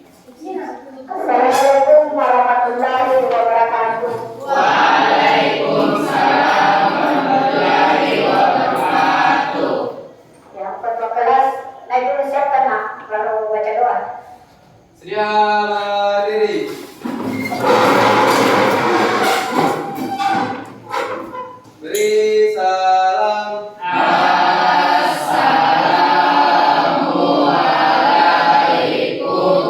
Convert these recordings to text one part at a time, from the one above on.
Assalamualaikum warahmatullahi wabarakatuh. Waalaikumsalam warahmatullahi wabarakatuh. Ya, ketua kelas naik dulu siapkan nak, baru baca doa. Sedia berdiri. Beri salam. Assalamualaikum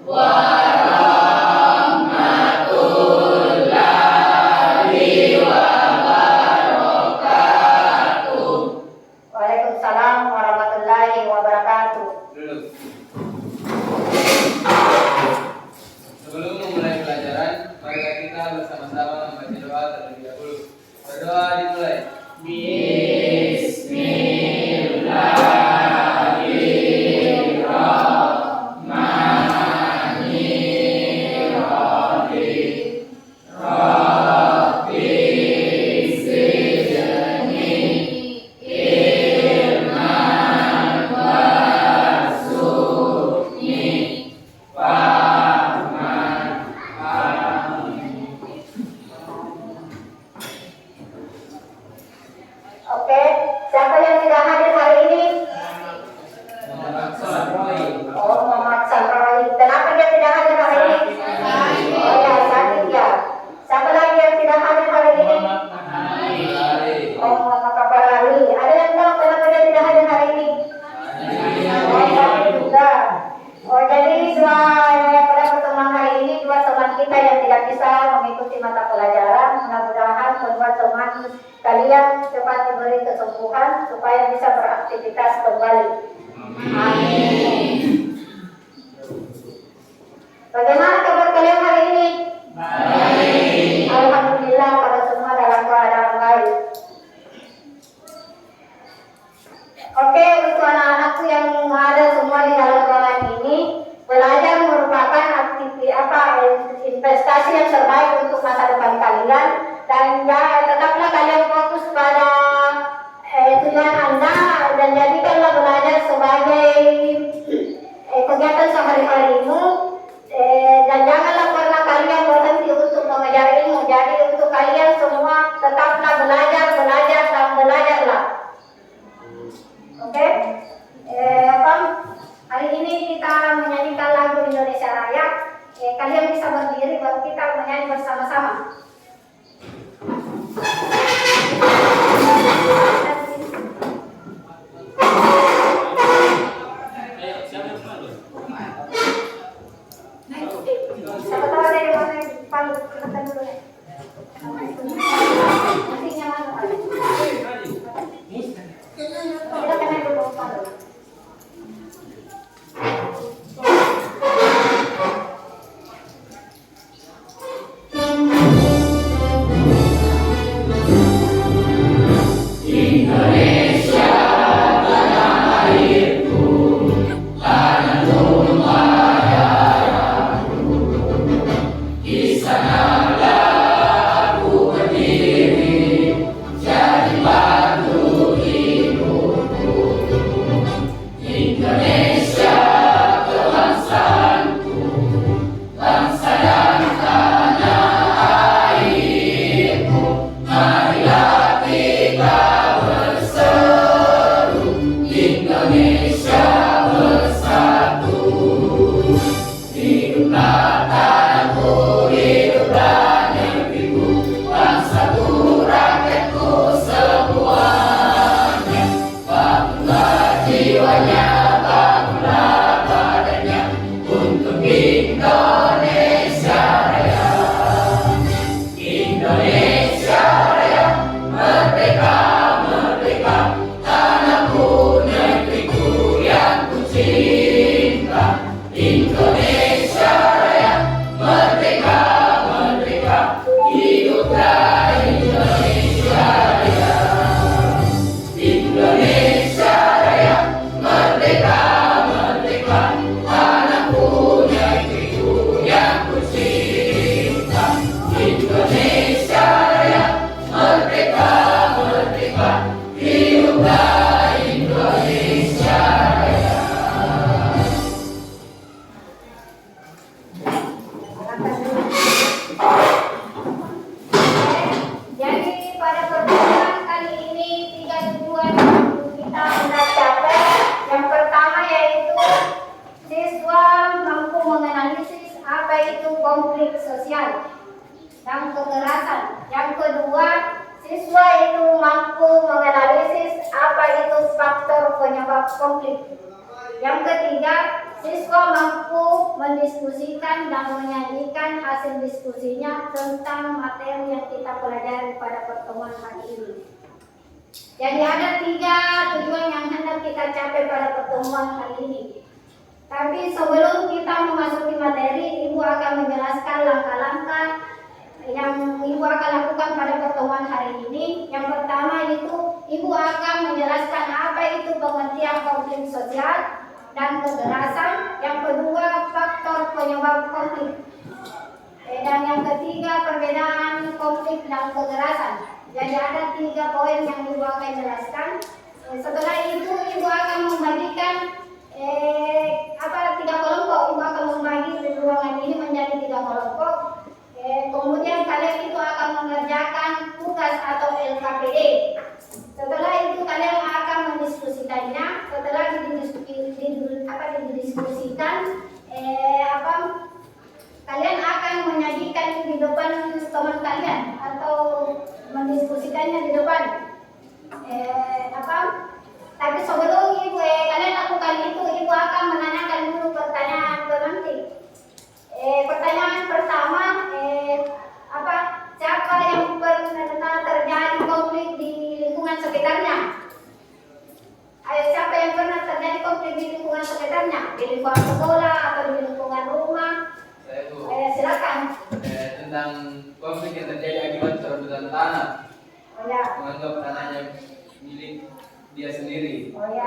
warahmatullahi wabarakatuh. Waalaikumsalam warahmatullahi wabarakatuh. Duduk. Sebelum memulai pelajaran, mari kita bersama-sama membaca doa terlebih dahulu. Berdoa dimulai. Bismillahirrahmanirrahim. Rabbi zidni ilman warzuqni fahman. Amin. Oke, siapa yang tidak hadir hari ini? Oh, Muhammad Sanroy. Kenapa dia tidak hadir hari ini? Oh ya, sakit ya. Siapa lagi yang tidak hadir hari ini? Oh, Muhammad Kabarali. Ada yang tahu kenapa dia tidak hadir hari ini? Oh, sakit juga. Oh, jadi pada pertemuan hari ini dua teman kita yang tidak bisa mengikuti mata pelajaran, mudah-mudahan kedua teman kalian cepat diberi kesembuhan supaya bisa beraktivitas kembali. Amin. Bagaimana kabar kalian hari ini? Baik. Alhamdulillah pada semua dalam keadaan baik. Oke, untuk anak-anakku yang ada semua di dalam ruangan ini, belajar merupakan investasi yang terbaik untuk masa depan kalian, dan ya tetaplah kalian fokus pada tujuan Anda dan jadikanlah belajar sebagai kegiatan sehari-harimu, dan janganlah pernah kalian berhenti untuk mengejar ilmu. Jadi untuk kalian semua tetaplah belajar dan belajarlah. Oke, hari ini kita menyanyikan lagu Indonesia Raya. Kalian bisa berdiri baru kita menyanyi bersama-sama. Siapa tahu ada yang mau naik palu, cepetan dulu ya. Musiknya mana Pak? Kita naik dulu palu. Indonesia tanah airku, tanah tumpah darahku. Di sanalah aku berdiri, jadi batu hidupku. Indonesia kebangsaanku, bangsa dan tanah airku. Marilah kita berseru, Indonesia bersatu. Hiduplah tanahku, hiduplah negeriku, bangsaku, rakyatku semuanya. Bangunlah jiwanya, bangunlah badannya, untuk Indonesia Raya. Indonesia Raya, merdeka, merdeka, tanahku, negeriku yang ku cinta. Indonesia Raya, merdeka, merdeka, hiduplah Indonesia Raya. Indonesia Raya, merdeka, merdeka, tanahku, negeriku yang ku cinta. Indonesia Raya, merdeka, merdeka, hiduplah Indonesia Raya. konflik sosial dan kekerasan. Yang kedua, siswa itu mampu menganalisis apa itu faktor penyebab konflik. Yang ketiga, siswa mampu mendiskusikan dan menyajikan hasil diskusinya tentang materi yang kita pelajari pada pertemuan hari ini. Jadi ada 3 tujuan yang hendak kita capai pada pertemuan hari ini. Tapi sebelum kita memasuki materi, Ibu akan menjelaskan langkah-langkah yang Ibu akan lakukan pada pertemuan hari ini. Yang pertama itu Ibu akan menjelaskan apa itu pengertian konflik sosial dan kekerasan. Yang kedua, faktor penyebab konflik. Dan yang ketiga, perbedaan konflik dan kekerasan. Jadi ada 3 poin yang Ibu akan jelaskan. Setelah itu Ibu akan membagikan 3 kelompok. Ibu akan membagi ruangan ini menjadi 3 kelompok. Kemudian kalian itu akan mengerjakan tugas atau LKPD. Setelah itu kalian akan mendiskusikannya. Setelah didiskusikan, kalian akan menyajikan di depan teman kalian atau mendiskusikannya di depan. Tapi sebelum kalian lakukan itu, Ibu akan menanyakan dulu pertanyaan penanti. Pertanyaan pertama, siapa yang pernah terjadi konflik di lingkungan sekitarnya? Siapa yang pernah terjadi konflik di lingkungan sekitarnya? Di lingkungan sekolah atau di lingkungan rumah? Saya Bu. Silakan. Tentang konflik yang terjadi akibat perebutan tanah. Oh ya. Menganggap tanahnya milik dia sendiri. Oh ya.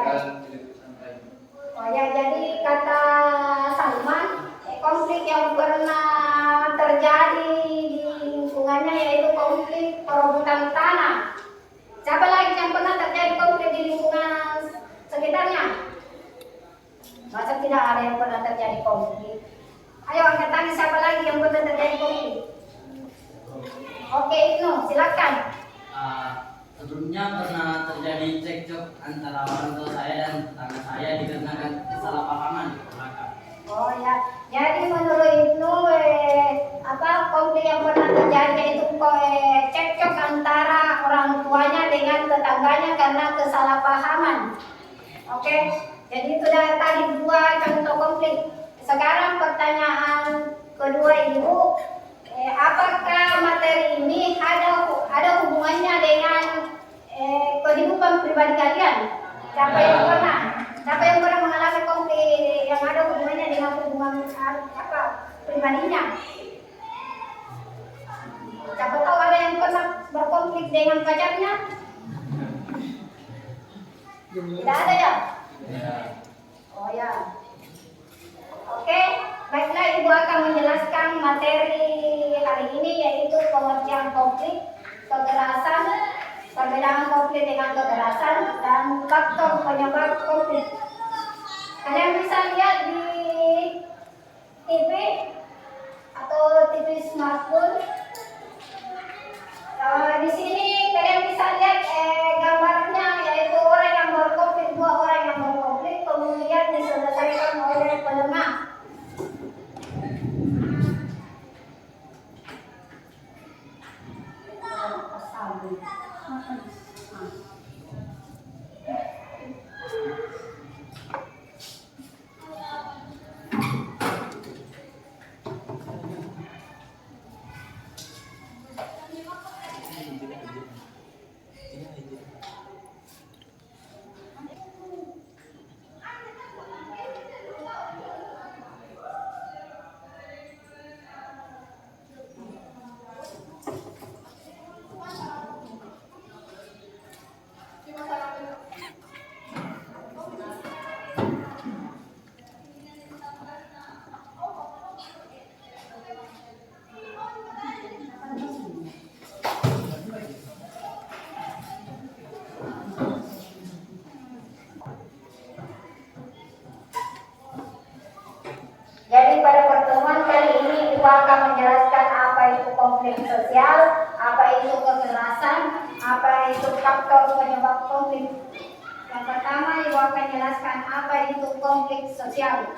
Milik sampai. Oh ya, jadi kata Salman, konflik yang pernah terjadi di lingkungannya yaitu konflik perebutan tanah. Siapa lagi yang pernah terjadi konflik di lingkungan sekitarnya? Masa tidak ada yang pernah terjadi konflik? Ayo angkat tangan, siapa lagi yang pernah terjadi konflik? Oke, Ibnu, silakan. Sebelumnya pernah terjadi cekcok antara orang tua saya dan tetangga saya dikarenakan kesalahpahaman di belakang. Oh ya, jadi menurut Ibnu konflik yang pernah terjadi itu cekcok antara orang tuanya dengan tetangganya karena kesalahpahaman. Oke, jadi itu tadi 2 contoh konflik. Sekarang pertanyaan kedua Ibu, apakah materi ini ada hubungannya dengan kehidupan pribadi kalian? Siapa yang pernah mengalami konflik yang ada hubungannya dengan hubungan pribadinya? Siapa tahu ada yang pernah berkonflik dengan pacarnya? Tidak ada ya? Oh ya. Oke, baiklah, Ibu akan menjelaskan materi hari ini yaitu pengertian konflik, kekerasan, perbedaan konflik dengan kekerasan, dan faktor penyebab konflik. Kalian bisa lihat di TV atau TV smartphone. Di sini kalian bisa lihat gambarnya yaitu orang yang berkonflik, 2 orang yang berkonflik, kemudian diselesaikan oleh penengah. Jadi pada pertemuan kali ini Ibu akan menjelaskan apa itu konflik sosial, apa itu kekerasan, apa itu faktor penyebab konflik. Yang pertama Ibu akan jelaskan apa itu konflik sosial.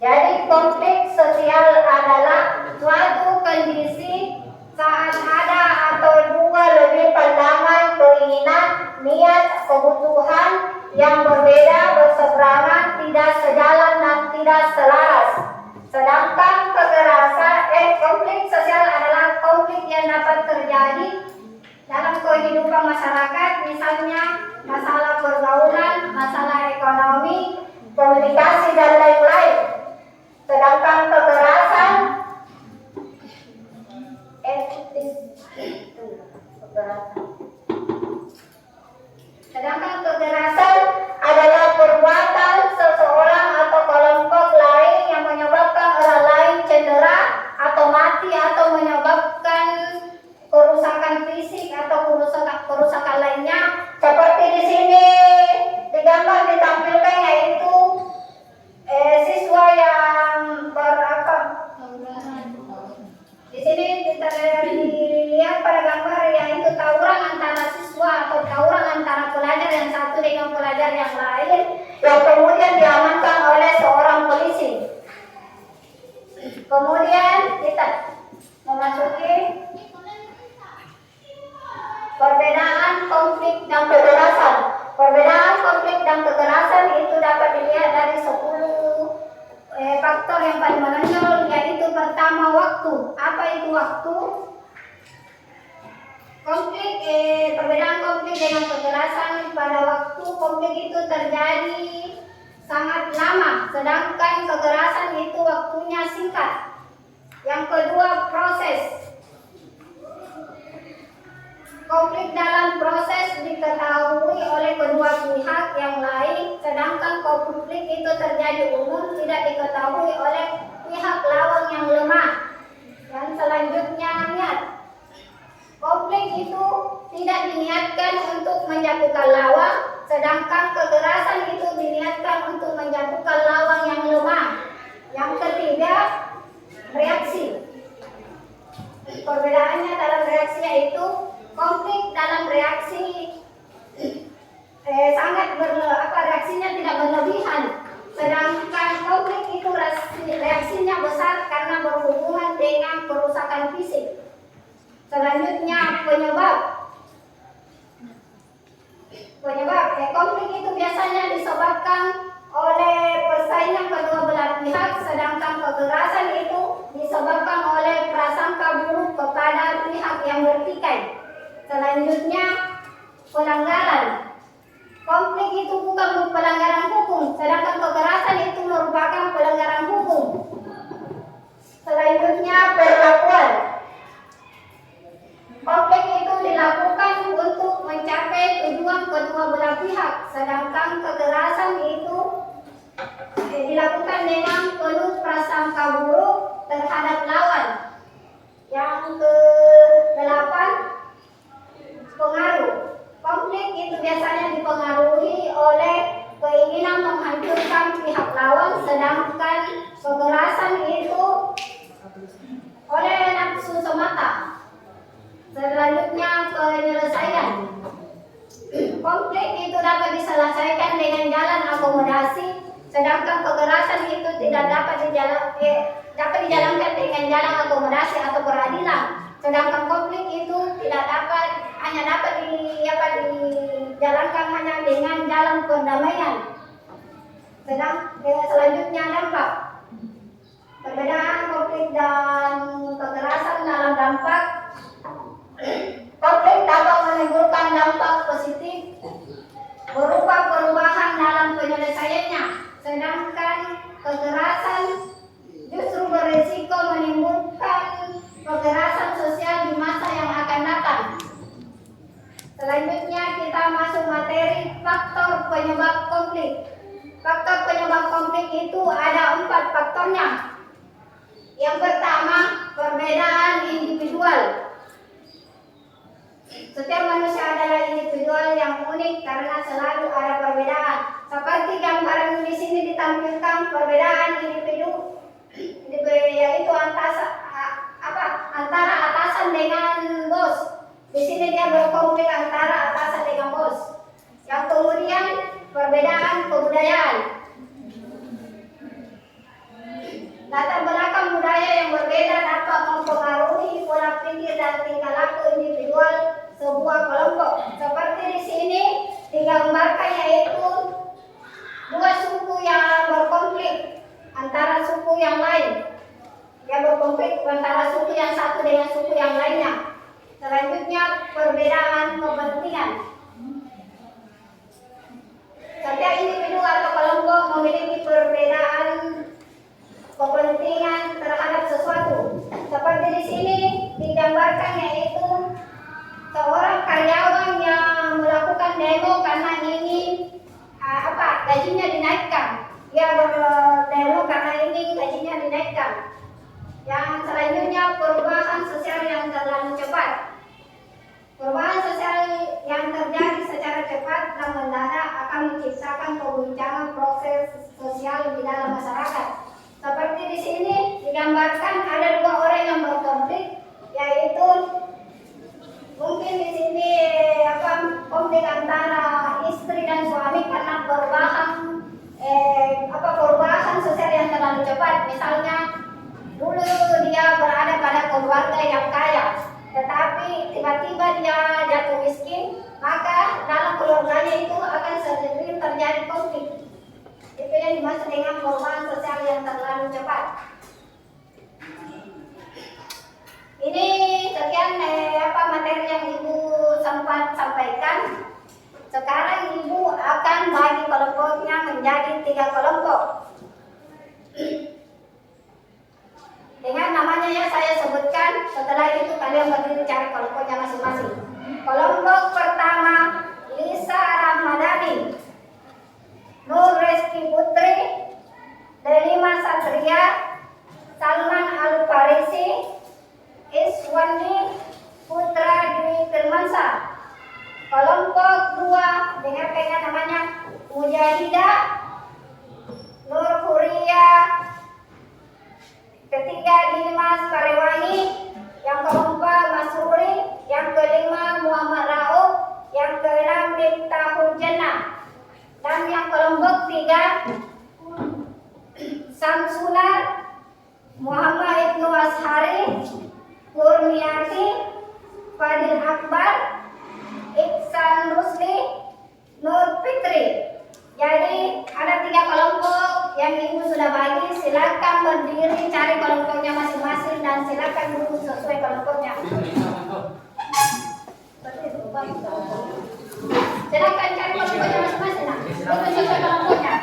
Jadi konflik sosial adalah suatu kondisi saat ada atau dua lebih pandangan, keinginan, niat, kebutuhan yang berbeda, berseberangan, tidak sejalan dan tidak selaras. Sedangkan konflik sosial adalah konflik yang dapat terjadi dalam kehidupan masyarakat, misalnya masalah pergaulan, masalah ekonomi, komunikasi dan lain-lain. Sedangkan kekerasan adalah perbuatan seseorang atau kelompok lain yang menyebabkan orang lain cedera atau mati atau menyebabkan kerusakan fisik atau kerusakan lainnya. Seperti di sini di gambar ditampilkan, yaitu siswa yang di sini dilihat pada gambar yaitu tawuran antara siswa atau tawuran antara pelajar yang satu dengan pelajar yang lain, yang kemudian diamankan oleh seorang polisi. Kemudian kita memasuki perbedaan konflik dan kekerasan. Perbedaan konflik dan kekerasan itu dapat dilihat dari 10 faktor yang paling menonjol, yaitu pertama, waktu. Apa itu waktu? Perbedaan konflik dengan kekerasan pada waktu. Konflik itu terjadi sangat lama, sedangkan kekerasan itu waktunya singkat. Yang kedua, proses. Konflik dalam proses diketahui oleh kedua pihak yang lain, sedangkan konflik itu terjadi umum tidak diketahui oleh pihak lawan yang lemah. Yang selanjutnya, niat. Konflik itu tidak diniatkan untuk menjatuhkan lawan, sedangkan kekerasan itu diniatkan untuk menjatuhkan lawan yang lemah. Yang ketiga, reaksi. Perbedaannya dalam reaksi yaitu konflik dalam reaksi reaksinya tidak berlebihan, sedangkan konflik itu reaksinya besar karena berhubungan dengan kerusakan fisik. Selanjutnya, penyebab. Konflik itu biasanya disebabkan oleh persaingan kedua belah pihak, sedangkan kekerasan itu disebabkan oleh prasangka buruk kepada pihak yang bertikai. Selanjutnya, pelanggaran. Konflik itu bukan pelanggaran hukum, sedangkan kekerasan itu merupakan pelanggaran hukum. Selanjutnya, perlakuan. Konflik itu dilakukan untuk mencapai tujuan kedua belah pihak, sedangkan kekerasan itu dilakukan dengan penuh prasangka buruk terhadap lawan. Yang ke-8, pengaruh. Konflik itu biasanya dipengaruhi oleh keinginan menghancurkan pihak lawan, sedangkan kekerasan itu oleh nafsu semata. Selanjutnya, penyelesaian. Konflik itu dapat diselesaikan dengan jalan akomodasi, sedangkan kekerasan itu tidak dapat dijalankan dengan jalan akomodasi atau peradilan. Sedangkan konflik itu hanya dapat dijalankan hanya dengan jalan perdamaian. Selanjutnya, dampak. Perbedaan konflik dan kekerasan dalam dampak. Konflik dapat menimbulkan dampak positif berupa perubahan dalam penyelesaiannya, sedangkan kekerasan justru berisiko menimbulkan kekerasan sosial di masa yang akan datang. Selanjutnya, kita masuk materi faktor penyebab konflik. Faktor penyebab konflik itu ada 4 faktornya. Yang pertama, perbedaan individual. Setiap manusia adalah individual yang unik karena selalu ada perbedaan. Seperti gambaran di sini ditampilkan perbedaan individu, yaitu antara atasan dengan bos. Di sini dia berkonflik antara atasan dengan bos. Yang kemudian, perbedaan kebudayaan. Latar belakang budaya yang berbeda dapat mempengaruhi pola pikir dan tingkah laku individual sebuah kelompok. Seperti di sini digambarkan yaitu dua suku yang berkonflik antara suku yang lain. Yang berkonflik antara suku yang satu dengan suku yang lainnya. Selanjutnya perbedaan kepentingan. Setiap individu atau kelompok memiliki perbedaan kepentingan terhadap sesuatu. Seperti di sini digambarkan yaitu seorang karyawan yang melakukan demo karena ingin gajinya dinaikkan. Dia berdemo karena ingin gajinya dinaikkan. Yang selanjutnya perubahan sosial yang terlalu cepat. Perubahan sosial yang terjadi secara cepat dan mendadak akan menciptakan perbincangan proses sosial di dalam masyarakat. Seperti di sini digambarkan ada dua orang yang berkonflik, yaitu mungkin di sini konflik antara istri dan suami karena perubahan sosial yang terlalu cepat. Misalnya dulu dia berada pada keluarga yang kaya, tetapi tiba-tiba dia jatuh miskin, maka dalam keluarganya itu akan sering terjadi konflik. Itu yang dimaksud dengan perubahan sosial yang terlalu cepat. Ini sekian materi yang Ibu sempat sampaikan. Sekarang Ibu akan bagi kelompoknya menjadi 3 kelompok. Dengan namanya ya saya sebutkan, setelah itu kalian berdiri cari kelompoknya masing-masing. Kelompok pertama, Lisa Rahmadani, Nur Reski Putri, Delima Satria, Salman Al-Farisi, Iswandi Putra Dwi Firmansyah. Kelompok 2, dengarkan namanya, Mujahidah Nur Huria. Ketiga, Dimas Parewangi. Yang keempat, Masruri. Yang kelima, Muhammad Rauf. Yang keenam, Miftahul Jannah. Dan yang kelompok 3, Samsunar, Muhammad Ibnu Ashari, Kurniati, Fadil Akbar, Iksan Rusli, Nur Fitri. Jadi ada 3 kelompok yang Ibu sudah bagi. Silakan berdiri cari kelompoknya masing-masing dan silakan duduk sesuai kelompoknya. Silakan cari kelompoknya masing-masing. Duduk sesuai kelompoknya.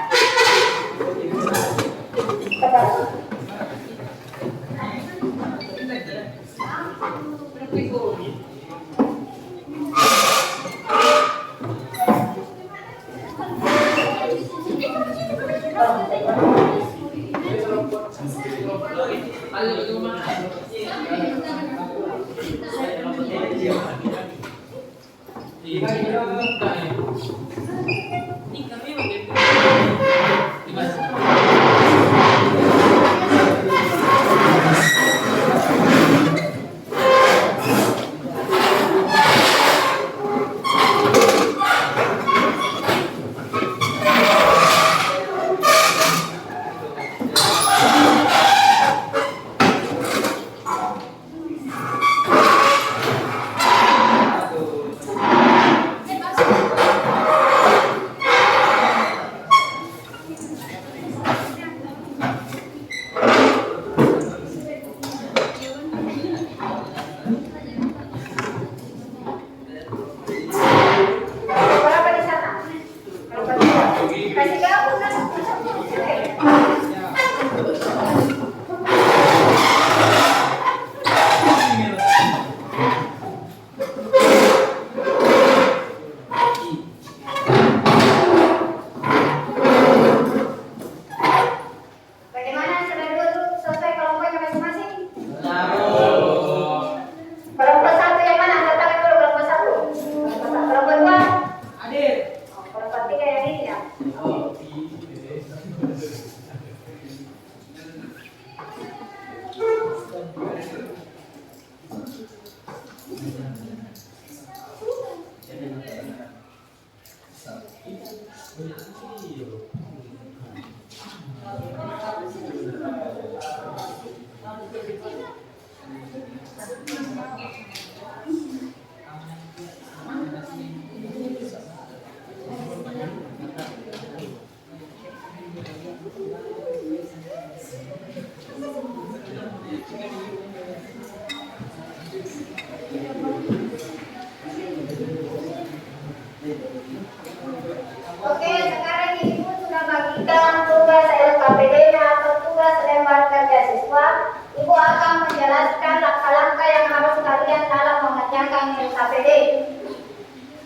kedua, Ibu akan menjelaskan langkah-langkah yang harus kalian dalam mengerjakan LKPD.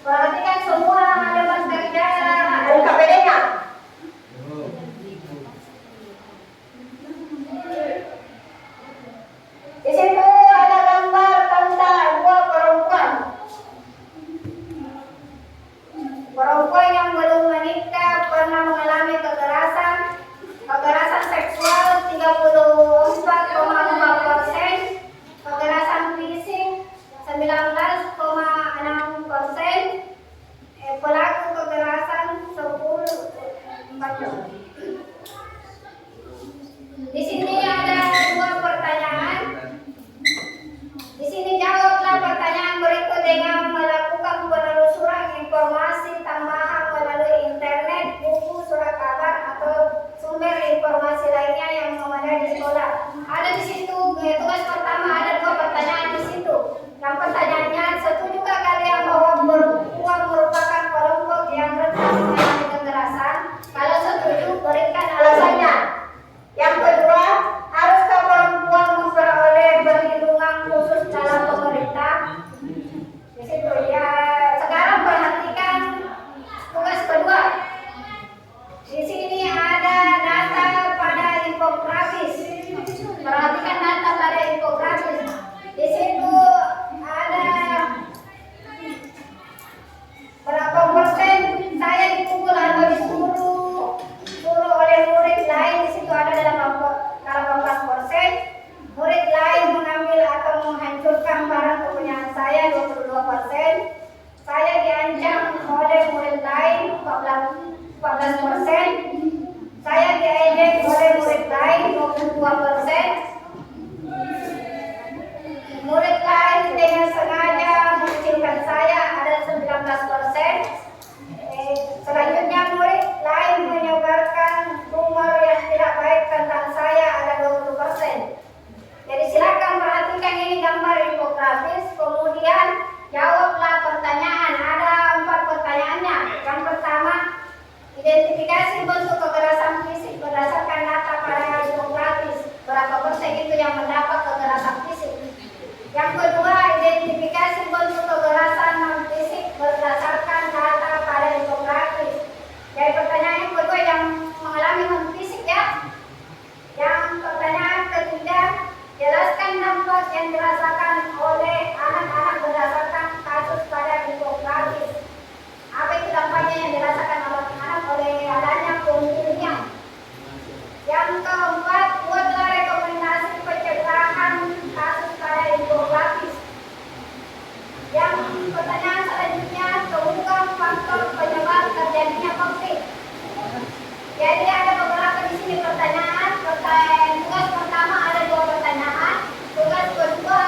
Perhatikan semua halaman kerja LKPD-nya. Di situ ada gambar tentang dua perempuan. Perempuan yang belum menikah pernah mengalami kekerasan seksual 34,4%, kekerasan fisik 19,6%, pelaku kekerasan 10,4%. Di sini ada dua pertanyaan. Di sini jawablah pertanyaan berikut dengan melakukan penelusuran informasi tambahan melalui internet, buku, surat kabar, atau sumber informasi lainnya yang memadai di sekolah. Ada di situ tugas pertama, ada dua pertanyaan di situ. Yang pertanyaannya, setujukah kalian bahwa perempuan merupakan kelompok yang rentan mengalami kekerasan? Kalau setuju, berikan alasannya. Yang kedua, haruskah perempuan memperoleh perlindungan khusus dalam pemerintah? Di situ ya. Sekarang perhatikan tugas kedua. Di sini ada data pada infografis. Perhatikan data pada infografis. Di situ ada berapa persen saya dipukul atau disuruh oleh murid lain. Di situ ada 18%. Murid lain mengambil atau menghancurkan barang kepunyaan saya 22%. Saya diancam oleh murid lain 14%. Saya diejek oleh murid lain 22%. Murid lain dengan sengaja mengucilkan saya ada 19%. Selanjutnya murid lain menyebarkan rumor yang tidak baik tentang saya ada 20%. Jadi silakan perhatikan ini gambar infografis, kemudian jawablah pertanyaan. Ada 4 pertanyaannya. Yang pertama, identifikasi bentuk kekerasan fisik berdasarkan data pada infografis. Berapa persen itu yang mendapat kekerasan fisik? Yang kedua, identifikasi bentuk kekerasan non fisik berdasarkan data pada infografis. Jadi pertanyaan yang kedua yang mengalami non fisik ya. Yang pertanyaan ketiga, jelaskan dampak yang dirasakan oleh anak-anak berdasarkan kasus pada infografis. Apa itu dampaknya yang dirasakan anak-anak oleh adanya pungkirnya? Yang keempat, buatlah rekomendasi pencegahan kasus pada infografis. Yang pertanyaan selanjutnya, temukan faktor penyebab terjadinya konflik. Jadi ada beberapa di sini pertanyaan. Tugas pertama ada 2 pertanyaan. Tugas kedua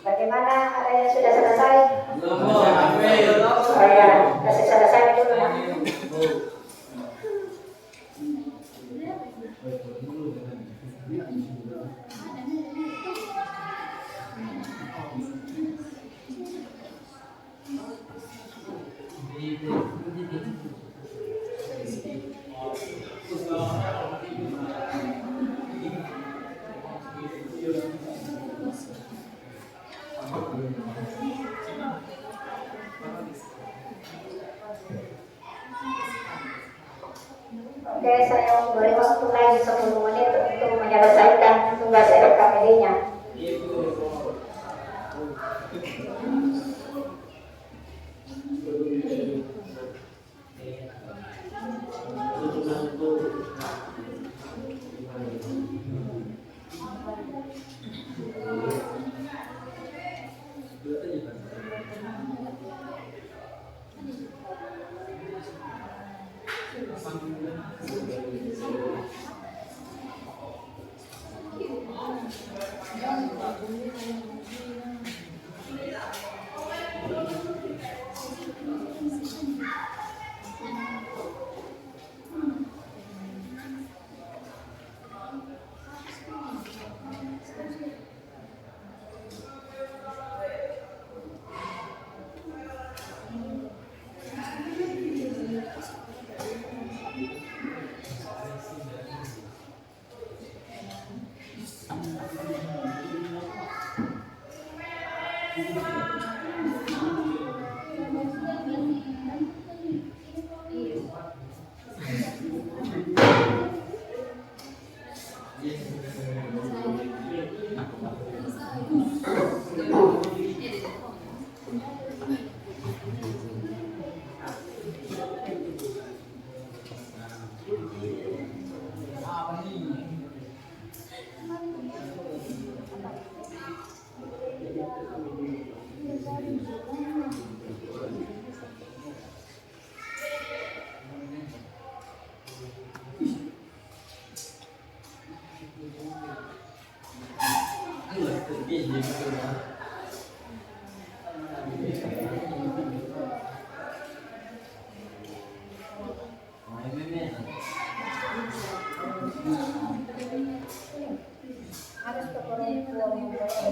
Bagaimana, ada yang sudah selesai? Belum. Oh ya, kasih selesai dulu ya. Oke, saya beri waktu lagi 10 menit untuk menyelesaikan tugas RKPD-nya. Harus ke perempuan yang berada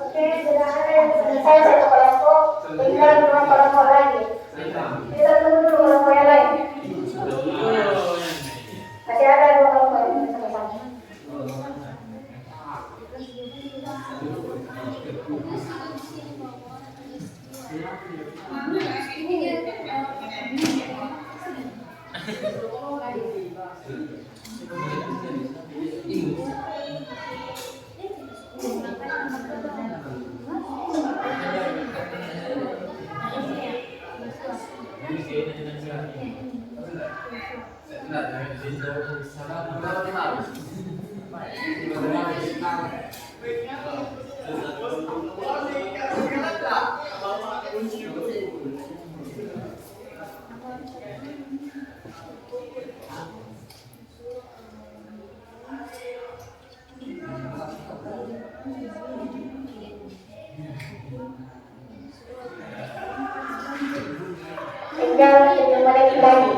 Oke, sudah ada yang selesai satu kelompok, tinggal 2 kelompok lagi. Kita tunggu dulu kelompok yang lain. Masih ada 2 kelompok yang selesai. Tinggal 7 menit lagi.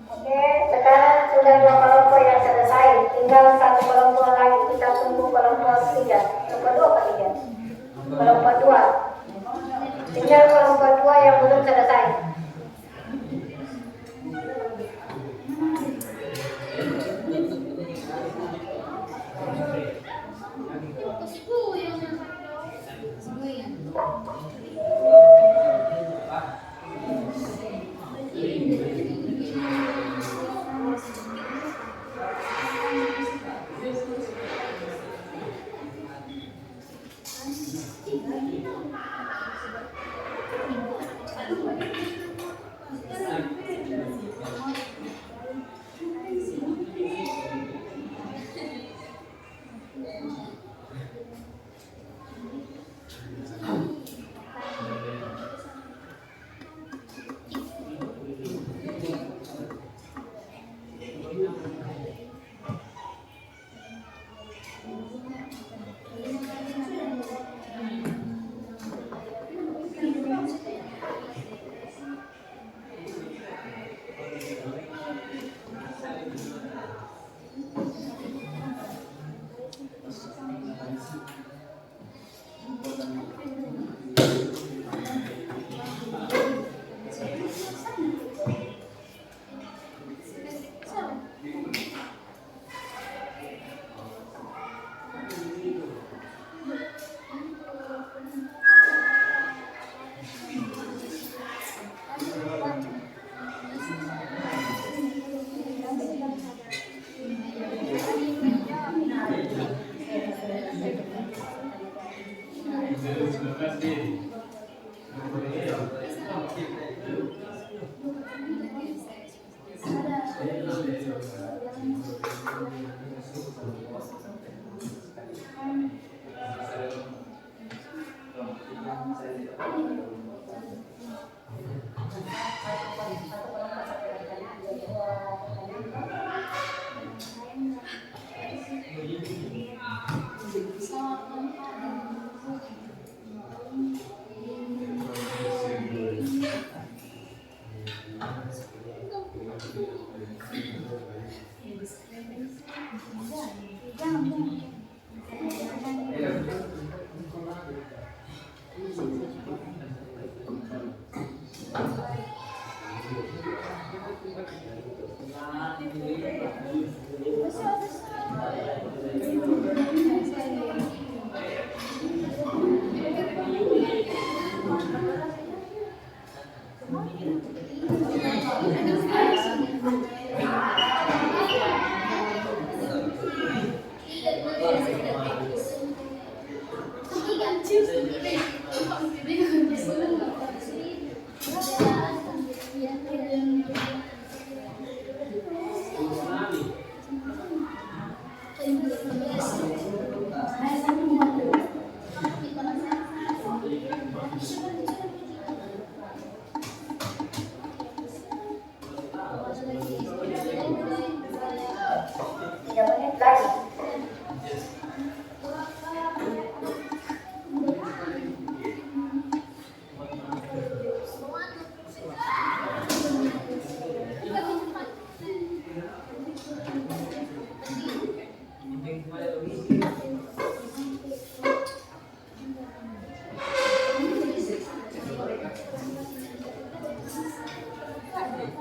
Oke, sekarang sudah 2 kelompok yang selesai. Tinggal 1 kelompok lagi. Kita tunggu kelompok 3. Kelompok 2 apa 3? Kelompok 2. Tinggal kelompok 2 yang belum selesai.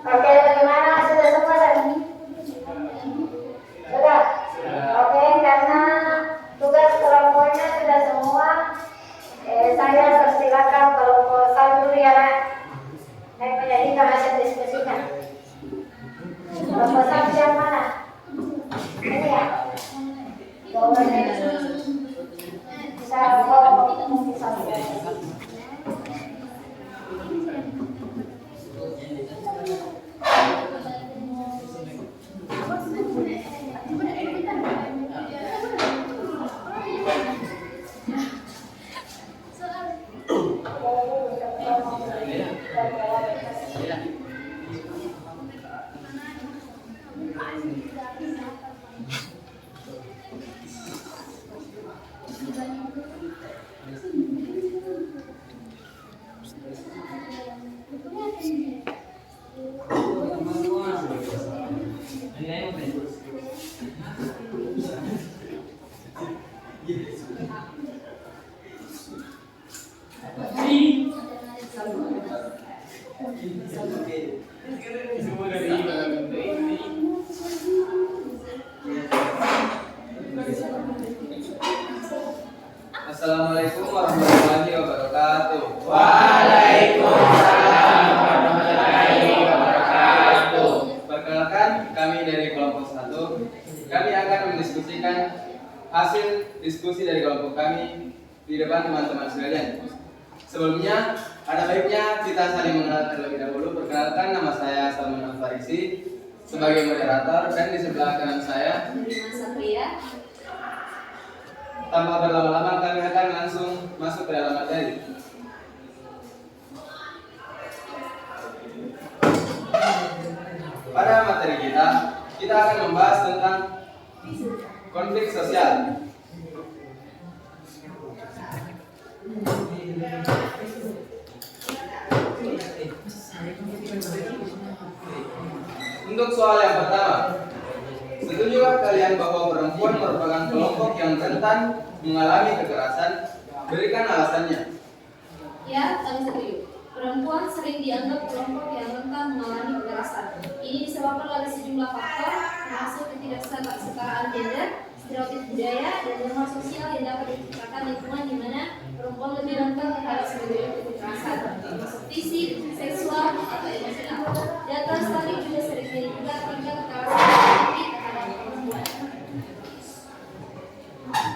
Oke, bagaimana? Sudah semua tadi? Sudah? Oke, karena tugas kelompoknya sudah semua, saya persilakan kelompok satu ya, Nak. Saya menjadikan hasil diskusikan. Kelompok satu yang mana? Ini ya? Jawabannya bisa kelompok mungkin satu. Assalamualaikum warahmatullahi wabarakatuh. Waalaikumsalam warahmatullahi wabarakatuh. Perkenalkan, kami dari kelompok 1. Kami akan mendiskusikan hasil diskusi dari kelompok kami di depan teman-teman sekalian. Sebelumnya, ada baiknya kita saling mengenal terlebih dahulu. Perkenalkan, nama saya Salman Al-Farisi sebagai moderator, dan di sebelah kanan saya tanpa berlama-lama kami akan langsung masuk ke dalam materi. Pada materi kita akan membahas tentang konflik sosial. Untuk soal yang pertama, setujukah kalian bahwa perempuan merupakan kelompok yang rentan mengalami kekerasan? Berikan alasannya. Ya, kami setuju. Perempuan sering dianggap kelompok yang rentan mengalami kekerasan. Ini disebabkan oleh sejumlah faktor, termasuk ketidaksetaraan gender, stereotip budaya, dan norma sosial yang dapat diciptakan lingkungan di mana perempuan lebih rentan terhadap segala kekerasan, termasuk fisik, seksual, atau emosional. Data studi juga sering juga tingkat kekerasan terhadap perempuan.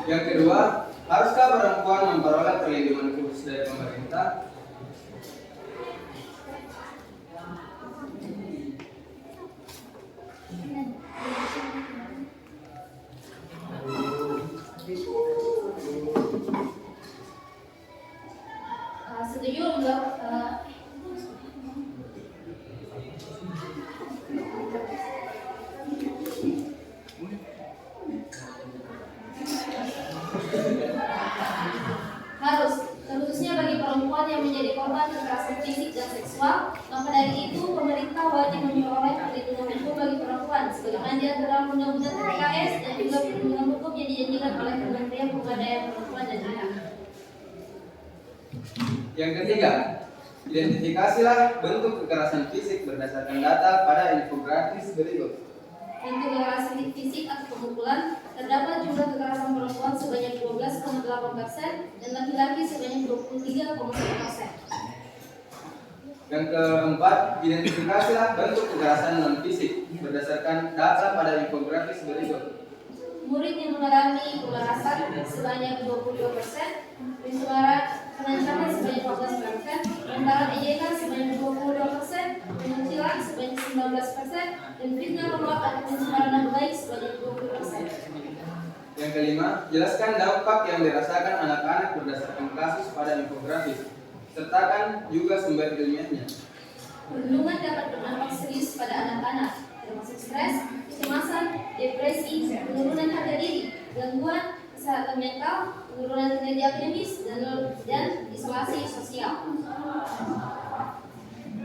Yang kedua, haruskah perempuan memperoleh perlindungan khusus dari pemerintah. Setuju enggak? Harus, khususnya bagi perempuan yang menjadi korban kekerasan fisik dan seksual, maka dari itu pemerintah wajib memperoleh perlindungan hukum bagi perempuan sebagaimana diatur dalam Undang-Undang TPKS dan juga perlindungan hukum yang dijanjikan oleh Kementerian Pemberdayaan Perempuan dan Anak. Yang ketiga, identifikasilah bentuk kekerasan fisik berdasarkan data pada infografis berikut. Bentuk kekerasan fisik atau pemukulan, terdapat jumlah kekerasan perempuan sebanyak 12,8% dan laki-laki sebanyak 23,1%. Yang keempat, identifikasilah bentuk kekerasan non fisik berdasarkan data pada infografis berikut. Murid yang mengalami kekerasan sebanyak 22%, pencemaran penancaman sebanyak 14%, penebaran ejekan sebanyak 22%, pengucilan sebanyak 19%, dan fitnah meruak atau pencemaran nama baik sebanyak 20%. Yang kelima, jelaskan dampak yang dirasakan anak-anak berdasarkan kasus pada infografis. Sertakan juga sumber ilmiahnya. Perlindungan dapat berdampak serius pada anak-anak, termasuk stres, kecemasan, depresi, penurunan harga diri, gangguan kesehatan mental, penurunan kinerja akademis, dan isolasi sosial.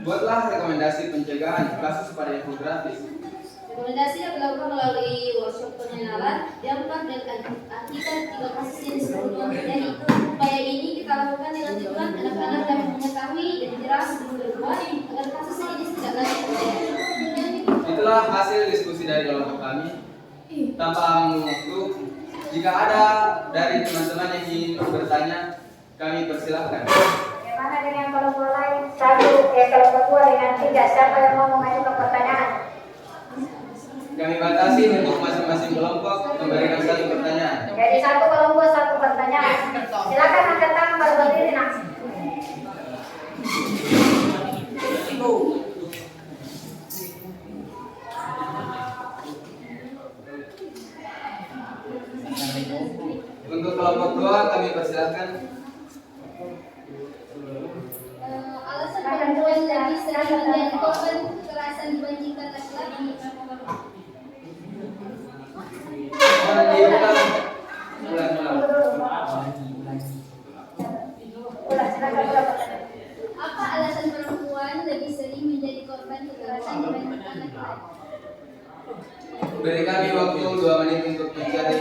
Buatlah rekomendasi pencegahan kasus pada infografis. Rekomendasi dapat dilakukan melalui workshop pengenalan dampak dan akibat tiga kasus yang sebelumnya terjadi. Upaya ini kita lakukan dengan tujuan anak-anak dapat mengetahui dan jelas sebelum berbuat agar kasus ini tidak lagi terjadi. Itulah hasil diskusi dari kelompok kami. Tanpa menunggu waktu, jika ada dari teman-teman yang ingin bertanya, kami persilahkan. Bagaimana dengan kelompok lain? Kelompok 2 dengan 3. Siapa yang mau mengajukan pertanyaan? Kami batasi untuk masing-masing kelompok memberikan satu pertanyaan. Jadi satu kelompok satu pertanyaan. Silakan angkat tangan baru berdiri nak. Untuk kelompok 2 kami persilahkan. Alasan perempuan lebih sering menjadi korban kekerasan dibandingkan laki-laki. Mohon diulang. Ulang, silakan ulang pertanyaan. Apa alasan perempuan lebih sering menjadi korban kekerasan dibandingkan laki-laki? Beri kami waktu 2 menit untuk mencari.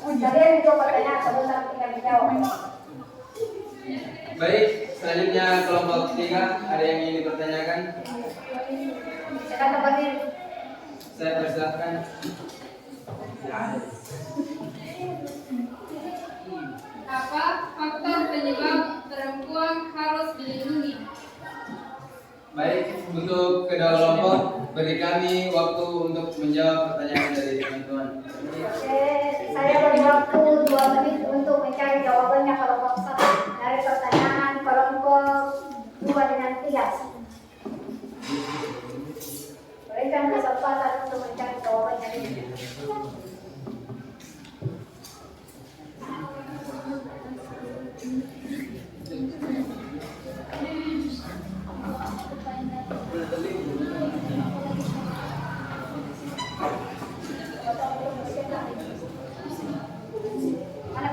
Kalian itu pertanyaan sebelum nanti kami jawab. Baik, selanjutnya kelompok 3 ada yang ingin dipertanyakan? Silakan berdiri. Saya persilahkan. Apa faktor penyebab perempuan harus dilindungi? Baik, untuk kedua kelompok beri kami waktu untuk menjawab pertanyaan dari teman-teman. Saya beri waktu 2 menit untuk mencari jawabannya kelompok 1 dari pertanyaan kelompok 2 dengan 3. Berikan kesempatan untuk mencari jawabannya. Mana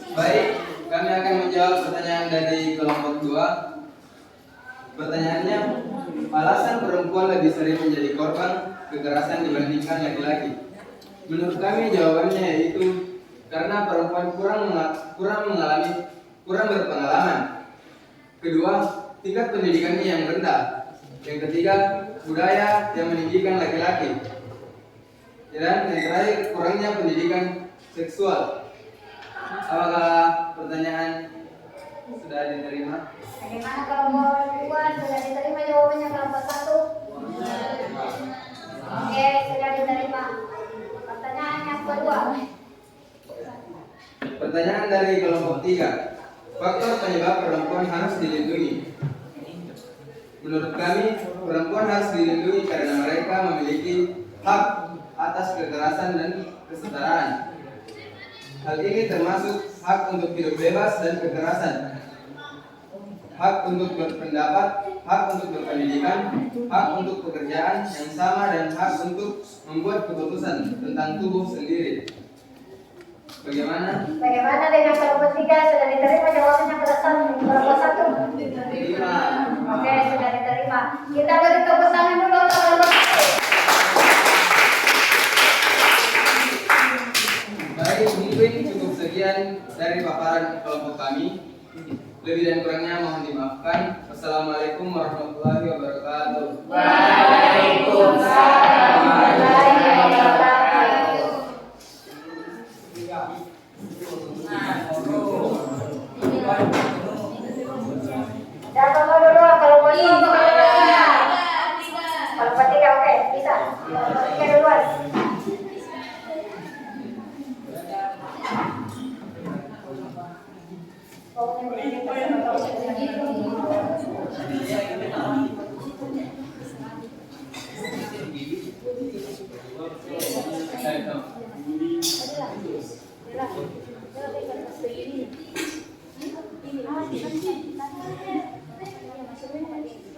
Baik, kami akan menjawab pertanyaan dari kelompok 2. Pertanyaannya, alasan perempuan lebih sering menjadi korban kekerasan dibandingkan laki-laki? Menurut kami jawabannya yaitu karena perempuan kurang berpengalaman. Kedua, tingkat pendidikannya yang rendah. Yang ketiga, budaya yang meninggikan laki-laki. Dan yang terakhir, kurangnya pendidikan seksual. Apakah pertanyaan sudah diterima? Bagaimana kelompok 2 sudah diterima jawabannya kelompok 1? Oke, sudah diterima. Pertanyaan yang kedua. Pertanyaan dari kelompok 3. Faktor penyebab perempuan harus dilindungi. Menurut kami, perempuan harus dilindungi karena mereka memiliki hak atas kekerasan dan kesetaraan. Hal ini termasuk hak untuk hidup bebas dan kekerasan, hak untuk berpendapat, hak untuk berpendidikan, hak untuk pekerjaan yang sama, dan hak untuk membuat keputusan tentang tubuh sendiri. Bagaimana? Bagaimana dengan kelompok 3? Sudah diterima jawabannya kelompok 1? Diterima. Oke, sudah diterima. Kita beri tepuk tangan dulu untuk kelompok 1. Baik, mungkin cukup sekian dari paparan kelompok kami. Lebih dan kurangnya mohon dimaafkan. Wassalamualaikum warahmatullahi wabarakatuh. Waalaikumsalam warahmatullahi wabarakatuh. Dan tunggu dulu kelompok 2 untuk kelompoknya. Kelompok 3 oke, bisa. Kelompok 3 duluan.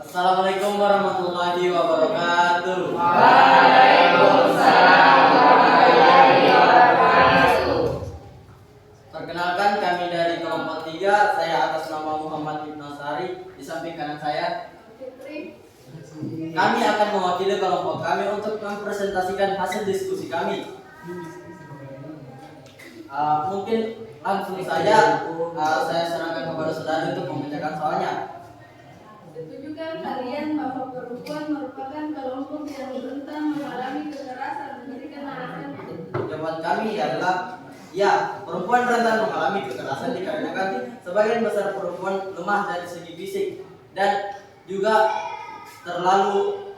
Assalamualaikum warahmatullahi wabarakatuh. Perkenalkan, kami dari kelompok 3. Saya atas nama Muhammad Ibnu Sari. Di samping kanan saya kami akan mewakili kelompok kami untuk mempresentasikan hasil diskusi kami. Mungkin langsung saja saya serahkan kepada saudara untuk membacakan soalnya. Setujukah kalian bahwa perempuan merupakan kelompok yang rentan mengalami kekerasan? Berikan alasan. Jawaban kami adalah ya, perempuan rentan mengalami kekerasan dikarenakan sebagian besar perempuan lemah dari segi fisik dan juga terlalu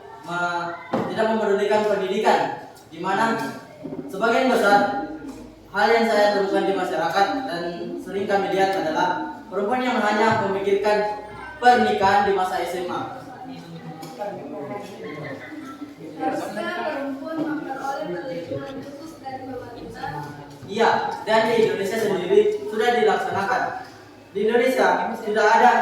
tidak memedulikan pendidikan, di mana sebagian besar hal yang saya temukan di masyarakat dan sering kami lihat adalah perempuan yang hanya memikirkan pernikahan di masa SMA. Haruskah perempuan memperoleh perlindungan khusus dari pemerintah? Iya, dan di Indonesia sendiri sudah dilaksanakan. Di Indonesia sudah ada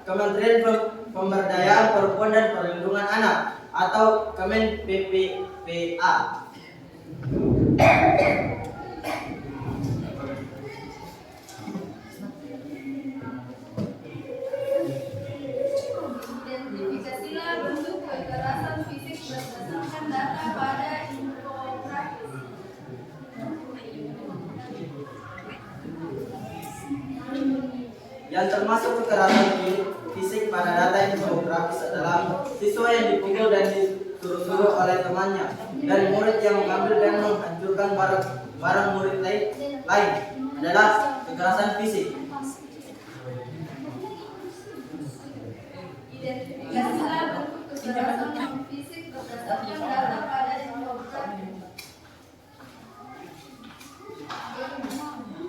Kementerian Pemberdayaan Perempuan dan Perlindungan Anak atau Kemen PPPA. Identifikasilah bentuk kekerasan fisik berdasarkan data pada infografis. Yang termasuk kekerasan fisik pada data infografis adalah siswa yang dipukul dan disuruh-suruh oleh temannya, dan murid yang mengambil dan menghancurkan barang murid lain adalah kekerasan fisik. Identifikasilah bentuk kekerasan fisik berdasarkan data pada infografis.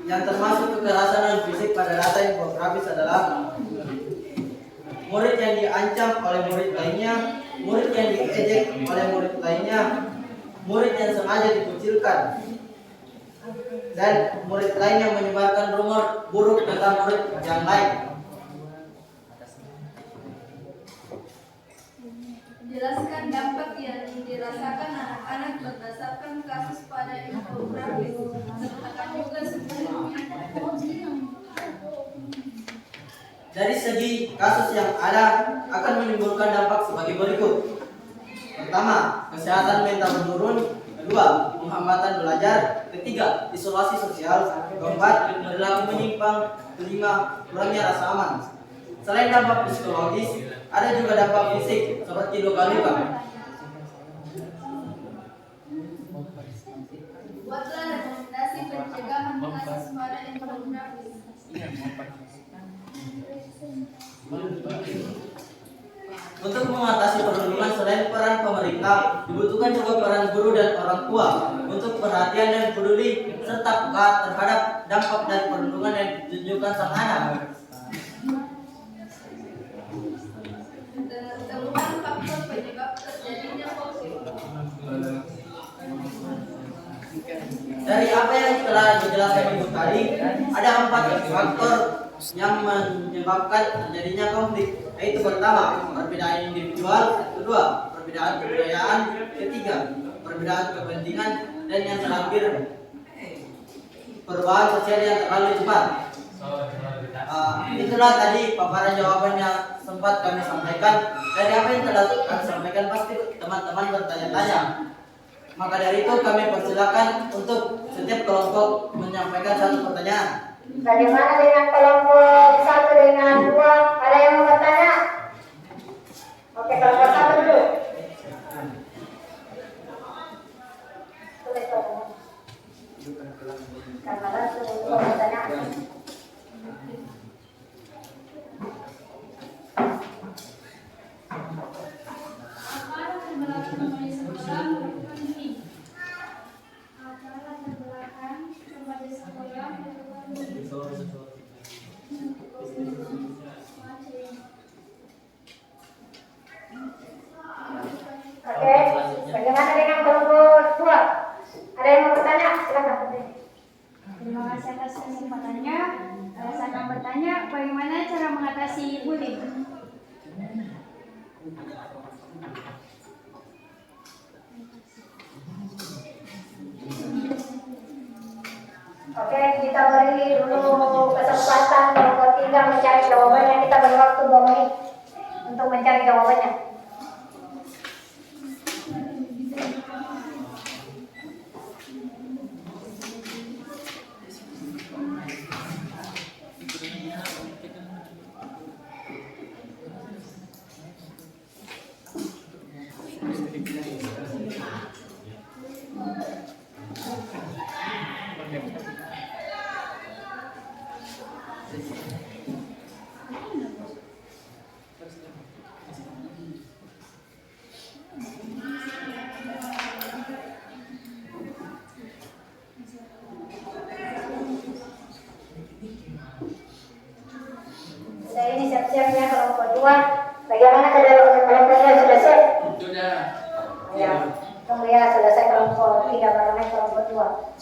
Yang termasuk kekerasan fisik pada data infografis adalah murid yang diancam oleh murid lainnya, murid yang diejek oleh murid lainnya, murid yang sengaja dikucilkan, dan murid lain yang menyebarkan rumor buruk tentang murid yang lain. Jelaskan dampak yang dirasakan anak-anak berdasarkan kasus pada infografis. Sertakan juga sebelumnya. Dari segi kasus yang ada akan menimbulkan dampak sebagai berikut. Pertama, kesehatan mental menurun. Kedua, penghambatan belajar. Ketiga, isolasi sosial. Keempat, perilaku menyimpang. Kelima, kurangnya rasa aman. Selain dampak psikologis, ada juga dampak fisik seperti luka-luka. Buatlah rekomendasi pencegahan mengatasi suara dan pornografi. Untuk mengatasi perundungan selain peran pemerintah, dibutuhkan juga peran guru dan orang tua untuk perhatian dan peduli serta peka terhadap dampak dari perundungan yang ditunjukkan sang anak. Temukan faktor penyebab terjadinya konflik. Dari apa yang telah dijelaskan Ibu tadi, ada 4 faktor yang menyebabkan terjadinya konflik, yaitu pertama, perbedaan individual, kedua, perbedaan kebudayaan, ketiga, perbedaan kepentingan, dan yang terakhir, perubahan sosial yang terlalu cepat. Itulah tadi paparan jawabannya sempat kami sampaikan. Dari apa yang telah kami sampaikan pasti teman-teman bertanya-tanya. Maka dari itu kami persilakan untuk setiap kelompok menyampaikan satu pertanyaan. Bagaimana dengan kelompok 1 dengan 2? Ada yang mau bertanya? Oke, kelompok 1 dulu. Tulis pertanyaan. Karena langsung mau bertanya. Aparat terbelakang remaja sekolah melakukan ini. Aparat terbelakang remaja sekolah melakukan ini. Oke, bagaimana dengan kelompok 2? Ada yang mau bertanya? Silakan. Terima kasih atas kesempatannya. Saya akan bertanya bagaimana cara mengatasi bullying. Oke, kita beri dulu kesempatan kelompok 3 mencari jawabannya. Kita beri waktu 2 menit untuk mencari jawabannya. Sudah ini siap-siapnya kelompok 2. Bagaimana kelompoknya sudah siap? Sudah. Ya, tunggu ya, selesai kelompok 3 baru naik kelompok 2.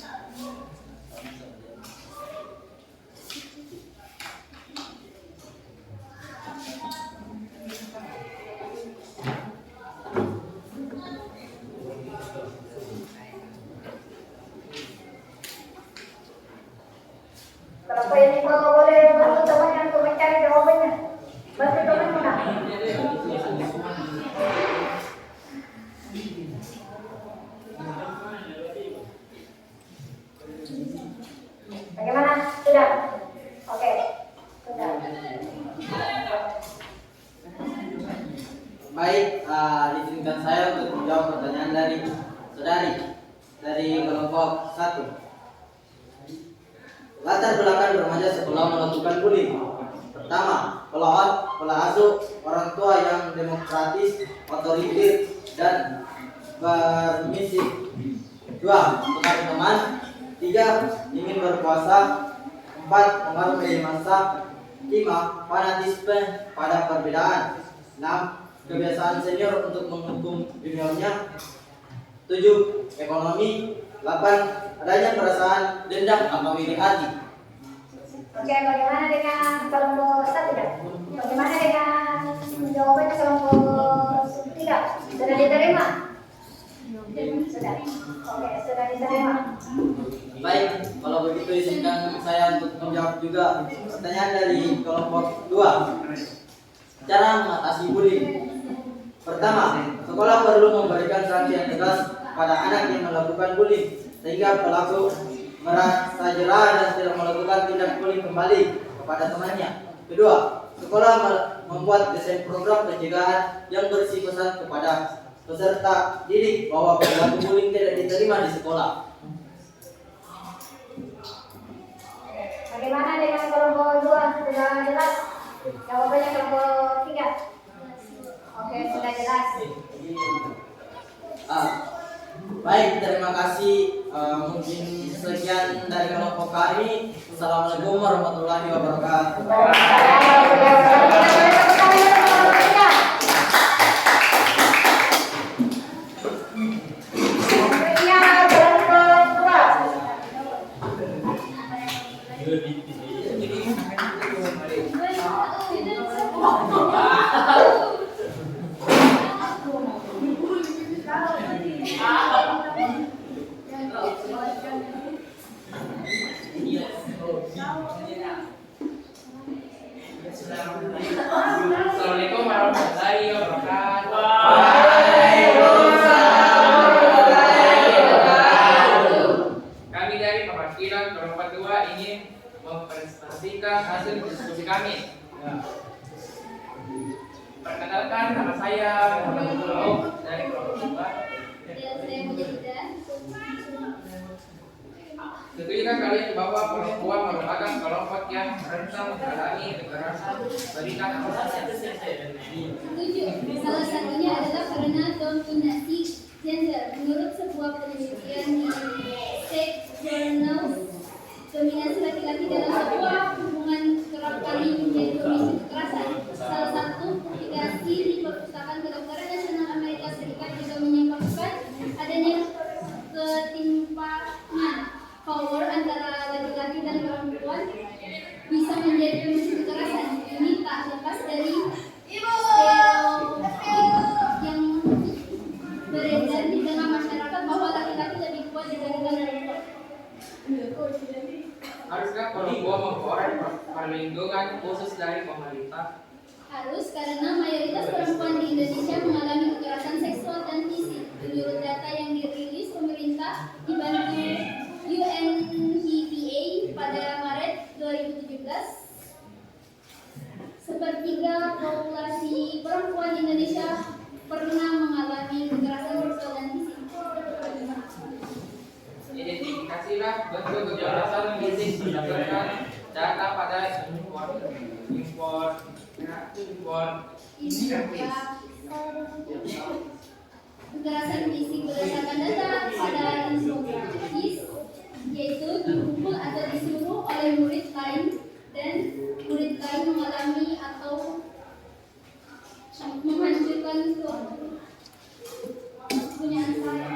Kelompok ini kalau boleh bantu temannya untuk mencari jawabannya. Bantu temannya nak. Bagaimana? Sudah? Oke. Sudah. Baik, izinkan saya untuk menjawab pertanyaan dari saudari dari kelompok 1. Latar belakang remaja sekolah melakukan bullying. Pertama, pola asuh orang tua yang demokratis, otoriter, dan permisif. 2. Pengaruh teman. 3. Ingin berkuasa. 4. Pengaruh media massa. 5. Fanatisme pada perbedaan. 6. Kebiasaan senior untuk menghukum juniornya. 7. Ekonomi. 8. Adanya perasaan dendam atau iri hati. Oke, bagaimana dengan kelompok 1 ya? Bagaimana dengan jawabannya kelompok 3? Sudah diterima? Sudah. Oke, sudah diterima. Baik, kalau begitu izinkan saya untuk menjawab juga pertanyaan dari kelompok 2. Cara mengatasi bullying. Pertama, sekolah perlu memberikan sanksi yang tegas pada anak yang melakukan bullying sehingga pelaku merasa jerah dan tidak melakukan tindak bullying kembali kepada temannya. Kedua, sekolah membuat desain program pencegahan yang berisi pesan kepada peserta didik bahwa perilaku bullying tidak diterima di sekolah. Bagaimana dengan kelompok 2? Sudah jelas? Jawabannya kelompok 3. Oke, sudah jelas. Baik, terima kasih. Mungkin sekian dari kelompok kami. Assalamualaikum warahmatullahi wabarakatuh. Assalamualaikum warahmatullahi wabarakatuh. Kami dari perwakilan kelompok 2 ingin mempresentasikan hasil diskusi kami. Perkenalkan, nama saya Muhammad Abdul dari kelompok 2. Setujukah kalian bahwa perempuan merupakan kelompok yang rentan mengalami kekerasan berikan Setuju. Salah satunya adalah karena dominasi gender. Menurut sebuah penelitian di Sex Journal, dominasi laki-laki dalam sebuah hubungan kerap kali menjadi pemicu kekerasan. Salah satu publikasi di Perpustakaan Kedokteran Nasional Amerika Serikat juga menyampaikan adanya ketimpangan power antara laki-laki dan perempuan bisa menjadi pemicu kekerasan. Ini tak lepas dari stereotip yang beredar di tengah masyarakat bahwa laki-laki lebih kuat dibandingkan perempuan. Haruskah perempuan memperoleh perlindungan khusus dari pemerintah? Harus, karena mayoritas perempuan di Indonesia mengalami kekerasan seksual dan fisik. Menurut data yang dirilis pemerintah dibantu UNEPA pada Maret 2017, sepertiga populasi perempuan Indonesia pernah mengalami kekerasan seksual dan fisik. Identifikasilah bentuk kekerasan fisik berdasarkan data pada import. Kekerasan fisik berdasarkan data pada infografis, yaitu dipukul atau disuruh oleh murid lain dan murid lain mengalami atau menghancurkan kepunyaan saya.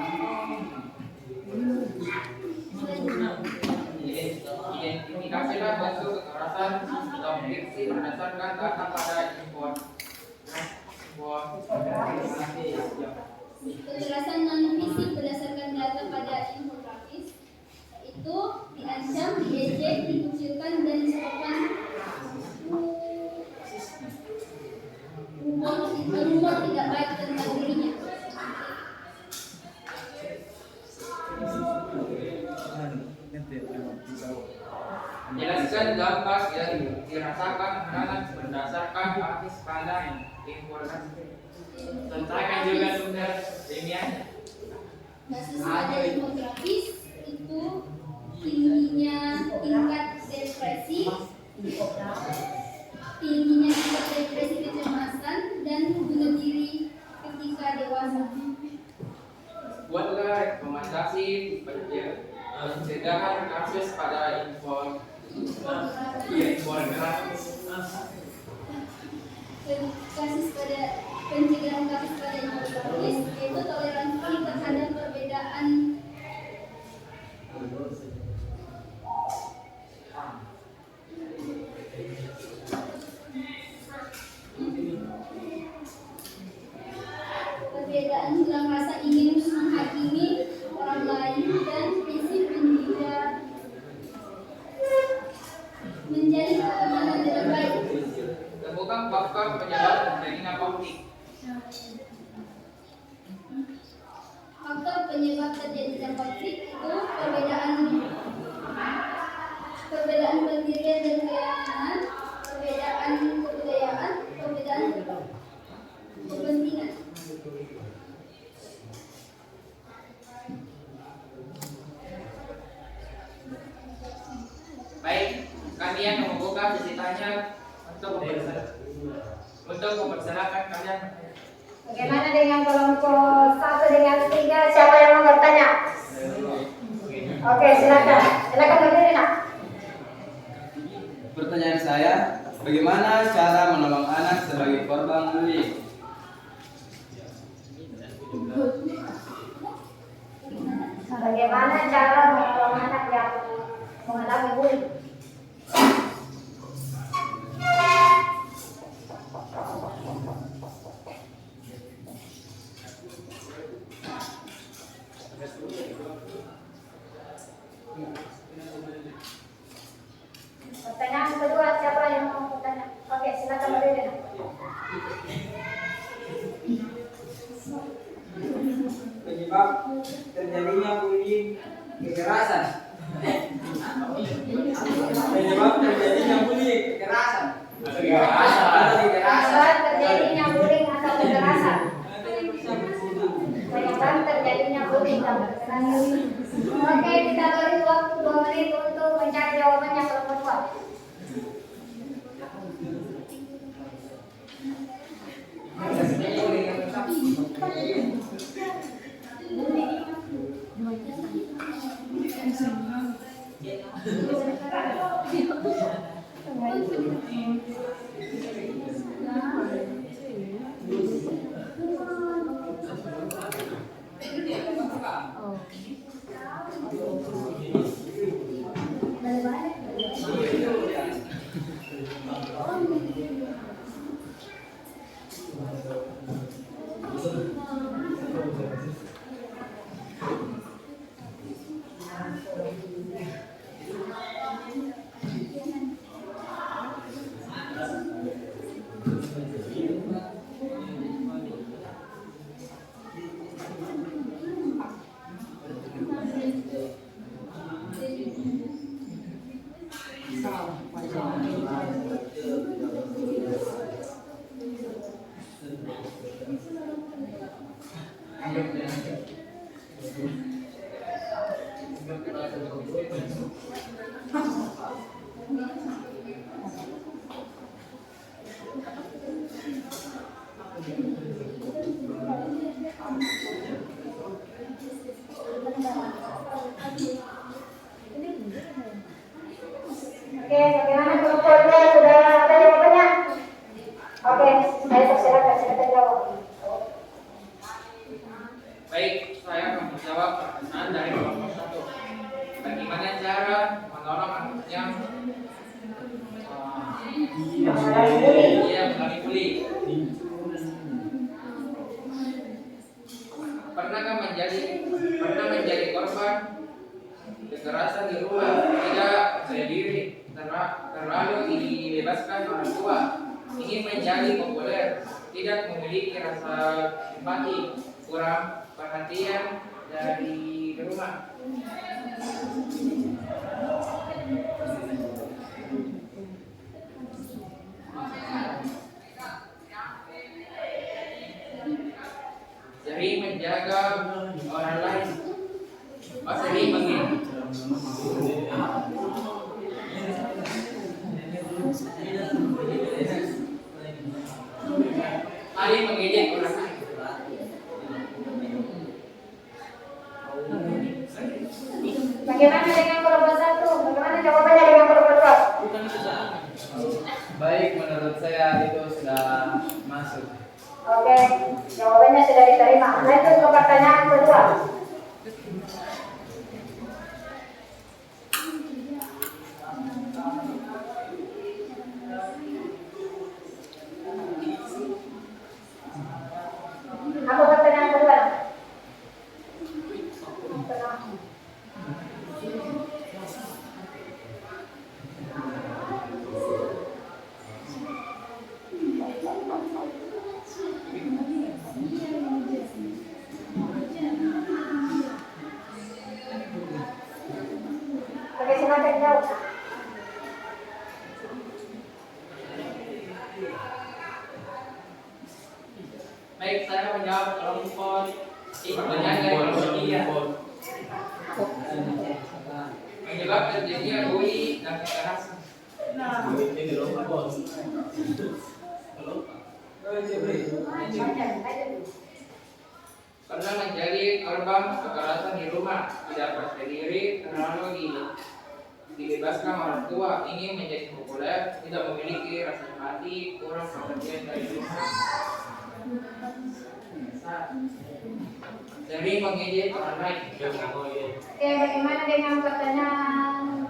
Identifikasilah bentuk kekerasan fisik berdasarkan data pada import. Kekerasan non fisik berdasarkan data pada infografis itu diancam, diejek, dikucilkan dan disebabkan rumor tidak baik tentang dirinya. Jelaskan dampak yang dirasakan anak berdasarkan artis pandang informasi. Tentangkan juga sumber ilmiahnya. Basis pada infografis itu tingginya tingkat depresi, kecemasan, dan bunuh diri ketika dewasa. Buatlah rekomendasi pencegahan kasus pada Kasus pada pencegahan kasus pada infografis yaitu toleransi terhadap perbedaan. Perbedaan dalam rasa ingin menghakimi orang lain dan prinsip menjadi pertemanan dengan baik. Temukan faktor penyebab terjadinya konflik. yang membuka ceritanya untuk mempersilahkan kalian. Bagaimana dengan kelompok 1 dengan 3? Siapa yang mau bertanya? Oke, silakan. Silakan berdiri, Nak. Pertanyaan saya, bagaimana cara menolong anak sebagai korban bullying? Bagaimana cara menolong anak yang mengalami bullying? Pertanyaan kedua, siapa yang mau bertanya? Oke, silakan berdiri. Penyebab terjadinya bullying kekerasan. Penyebab terjadinya bullying kekerasan. Penyebab terjadinya bullying atau kekerasan. Penyebab terjadinya bullying atau kekerasan. Oke, kita beri waktu 2 menit untuk mencari jawabannya kelompok 2. Oke, bagaimana kelompoknya? Sudah ada jawabannya? Oke, saya silakan jawab. Baik, saya akan menjawab pertanyaan dari kelompok 1. Bagaimana cara menolong anak yang mengalami bullying? Pernah menjadi korban kekerasan di rumah, tidak percaya diri, terlalu dibebaskan orang tua, ingin menjadi populer, tidak memiliki rasa empati, kurang perhatian dari rumah. Sering menjaga orang lain, sering mengejek orang lain. Bagaimana dengan kelompok 1? Bagaimana jawabannya dengan kelompok 2? Baik, menurut saya itu sudah masuk. Oke, jawabannya sudah diterima. Lanjut ke pertanyaan kedua. Apa pertanyaan kedua? Oke, silakan jawab. Baik, saya menjawab kelompok pertanyaan dari kelompok 3. Penyebab terjadinya bullying dan kekerasan. Pernah menjadi korban kekerasan di rumah, tidak percaya diri, terlalu dibebaskan orang tua, ingin menjadi populer, tidak memiliki rasa empati, kurang perhatian dari rumah, sering mengejek orang lain. Oke, bagaimana dengan pertanyaan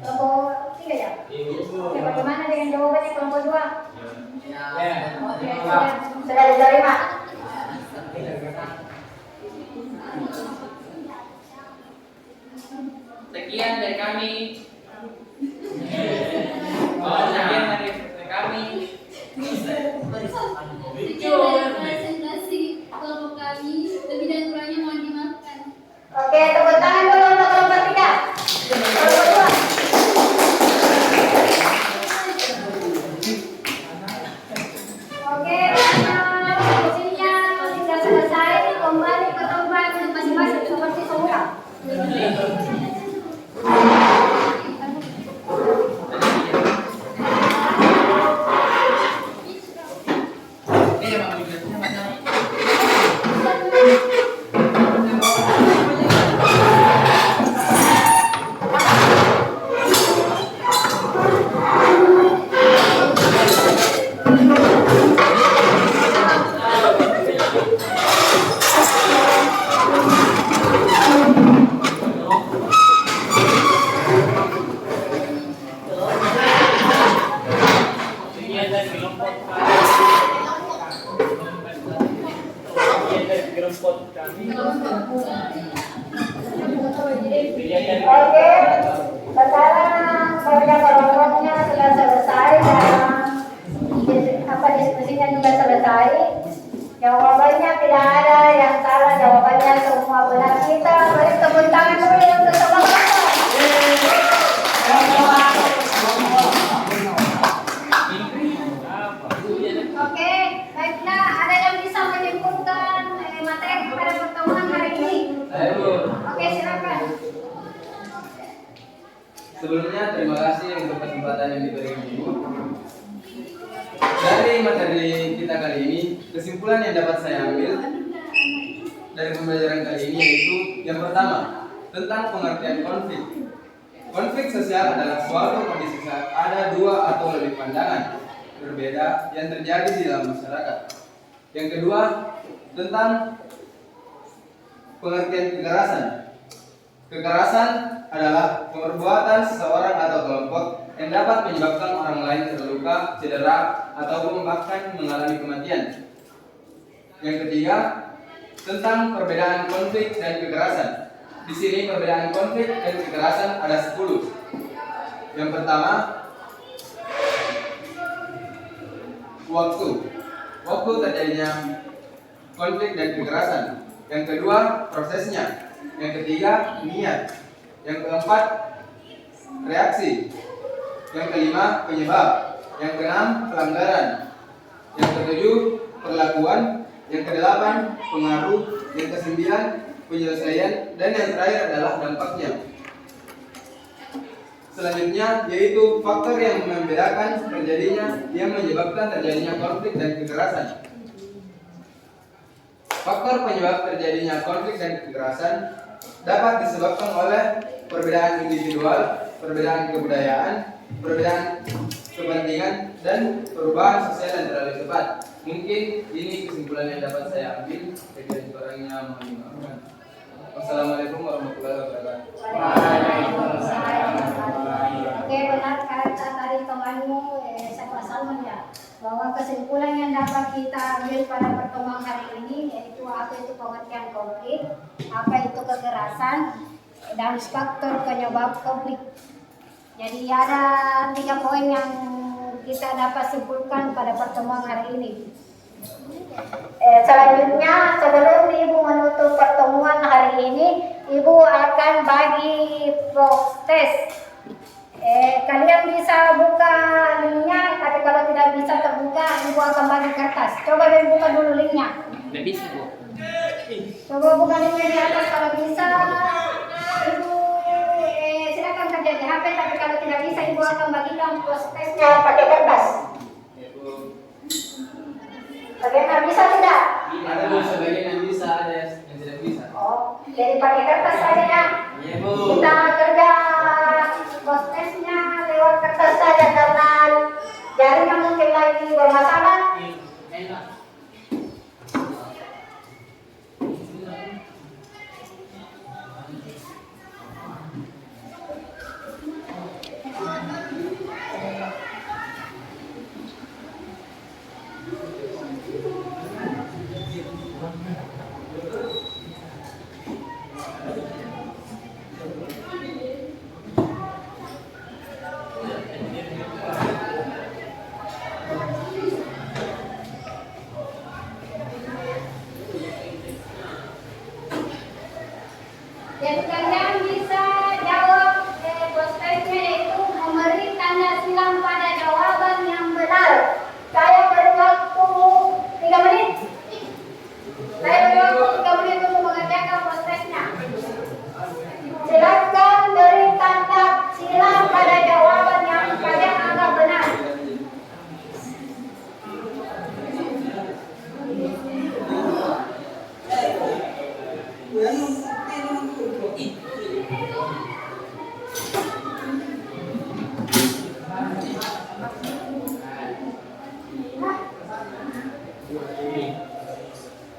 kelompok 3 ya? Oke, bagaimana dengan jawabannya kelompok 2? Oke, sudah diterima. Sekian dari kami. Sekian dari kami. Sekian dari presentasi kelompok kami. Lebih dan kurangnya mohon dimaafkan. Oke, tepuk tangan dulu untuk kelompok 3. Kelompok 2. Oke, diskusinya sudah selesai. Kembali ke tempat masing-masing seperti semula. Oke, sekarang kerja kelompoknya sudah selesai dan diskusinya juga selesai. Jawabannya tidak ada yang salah, jawabannya semua benar. Kita beri tepuk tangan dulu untuk semua kelompok. Oke, baiklah, ada yang bisa menyimpulkan materi pada pertemuan hari ini? Oke, silakan. Sebelumnya terima kasih untuk kesempatan yang diberikan Ibu. Dari materi kita kali ini, kesimpulan yang dapat saya ambil dari pembelajaran kali ini yaitu yang pertama, tentang pengertian konflik. Konflik sosial adalah suatu kondisi saat ada dua atau lebih pandangan berbeda yang terjadi di dalam masyarakat. Yang kedua, tentang pengertian kekerasan. Kekerasan adalah perbuatan seseorang atau kelompok yang dapat menyebabkan orang lain terluka, cedera, ataupun bahkan mengalami kematian. Yang ketiga, tentang perbedaan konflik dan kekerasan. Di sini perbedaan konflik dan kekerasan ada 10. Yang pertama, waktu terjadinya konflik dan kekerasan. Yang kedua, prosesnya. Yang ketiga, niat. Yang keempat, reaksi. Yang kelima, penyebab. Yang keenam, pelanggaran. Yang ketujuh, perlakuan. Yang kedelapan, pengaruh. Yang kesembilan, penyelesaian. Dan yang terakhir adalah dampaknya. Selanjutnya yaitu faktor yang membedakan yang menyebabkan terjadinya konflik dan kekerasan. Faktor penyebab terjadinya konflik dan kekerasan dapat disebabkan oleh perbedaan individual, perbedaan kebudayaan, perbedaan kepentingan, dan perubahan sosial yang terlalu cepat. Mungkin ini kesimpulan yang dapat saya ambil. Sekiranya kurangnya mohon dimaafkan. Wassalamualaikum warahmatullahi wabarakatuh. Oke, benar kata tadi temanmu Saiful Salman ya, bahwa kesimpulan yang dapat kita ambil pada pertemuan hari ini yaitu apa itu pengertian konflik, apa itu kekerasan, dan faktor penyebab konflik. Jadi ada 3 poin yang kita dapat simpulkan pada pertemuan hari ini. Selanjutnya, sebelum Ibu menutup pertemuan hari ini, Ibu akan bagi protes. Kalian bisa buka linknya, tapi kalau tidak bisa terbuka, Ibu akan bagi kertas. Coba Ibu buka dulu linknya. Tidak bisa, Bu. Coba buka linknya di atas kalau bisa. Ibu silakan kerja di HP, tapi kalau tidak bisa Ibu akan bagikan yang prosesnya pakai kertas. Ya, Bu. Bagaimana, bisa tidak? Ada Bu, sebagian yang bisa, ada yang tidak bisa. Oh, jadi pakai kertas saja ya. Iya, Bu. Kita kerja prosesnya lewat kertas saja karena jaringnya mungkin lagi bermasalah. Dan kalian bisa jawab prosesnya yaitu memberi tanda silang pada jawaban yang benar. Saya beri waktu 3 menit. Saya beri waktu 3 menit untuk mengerjakan prosesnya. Silakan beri tanda silang pada jawaban yang kalian anggap benar.